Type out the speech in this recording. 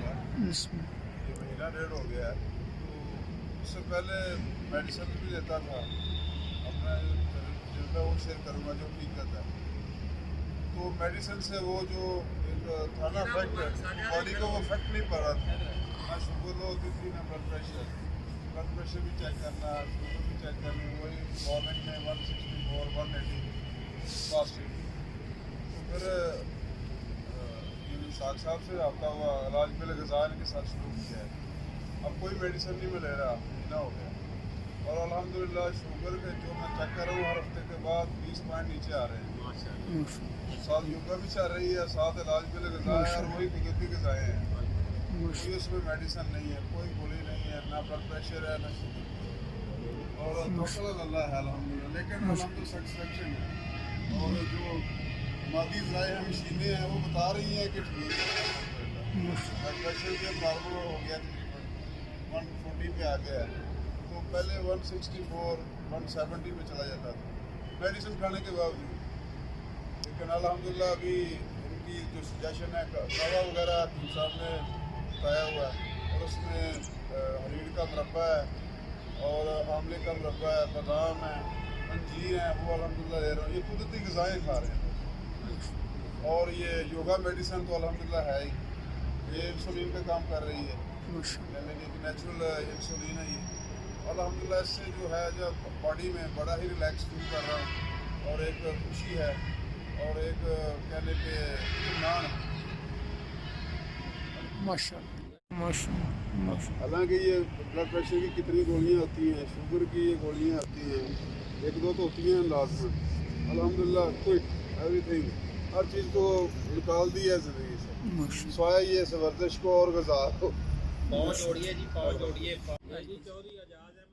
है, ये महीना डेढ़ हो गया है। तो उससे पहले मेडिसिन भी लेता था, अपना जो मैं वो शेयर करूँगा जो हकीकत है। तो मेडिसिन से वो जो एक था ना इफेक्ट, बॉडी को वो इफेक्ट नहीं पड़ रहा था। ना शुगर लो होती थी, ना ब्लड प्रेशर भी चेक करना, शुगर भी चेक करनी, वही मॉर्निंग में 164 180 फास्टिंग। तो फिर साथ साहब से रब्ता हुआ, इलाज में गज़ान के साथ शुरू किया है। अब कोई मेडिसिन नहीं मैं ले रहा, महीना हो गया। और अल्हम्दुलिल्लाह शुगर के जो मैं चेक कर रहा हूँ हर हफ्ते के बाद 20 पॉइंट नीचे आ रहे हैं। साथ योगा भी चल रही है, साथ इलाज में गज़ाएँ और वही कुदरती गज़ाएँ हैं। कोई उसमें मेडिसिन नहीं है, कोई गोली नहीं है, ना ब्लड प्रेशर है, ना शुगर। और तवक्कुल अल्लाह है अल्हम्दुलिल्लाह, लेकिन अल्हम्दुलिल्लाह सेटिस्फेक्शन है। और जो मादी ज़राए हैं, मशीनें हैं, वो बता रही हैं कि ठीक है। ब्लड प्रेशर भी नॉर्मल हो गया, तकरीबन 140 पे आ गया है। तो पहले 164 170 पे चला जाता था मेडिसिन खाने के बावजूद। लेकिन अल्हम्दुलिल्लाह अभी इनकी जो सजेशन है, कावा वगैरह सामने बताया हुआ है, और उसमें हरीड़ का मुरब्बा है और आंवले का मुरब्बा है, बादाम है, अंजीर हैं, वो अल्हम्दुलिल्लाह ले रहा हूँ। ये कुदरती ग़िज़ाएँ खा रहे हैं। और ये योगा मेडिसिन तो अल्हम्दुलिल्लाह है ही, ये इंसुलिन का काम कर रही है, यानी कि नेचुरल इंसुलिन है ये। अल्हम्दुलिल्लाह इससे जो है जब बॉडी में बड़ा ही रिलैक्स फील कर रहा हूँ, और एक खुशी है, और एक कहने पे इत्मीनान है। माशाअल्लाह। हालांकि ये ब्लड प्रेशर की कितनी गोलियाँ होती हैं, शुगर की ये गोलियाँ होती हैं, एक दो तो होती हैं लाजमन। अल्हम्दुलिल्लाह क्विक एवरीथिंग, हर चीज़ को निकाल दिया है ज़िंदगी से, स्वाया ये वर्जिश को और गज़ा को। पाँव जोड़िए जी, पाँव जोड़िए जी। चौधरी आजाद है।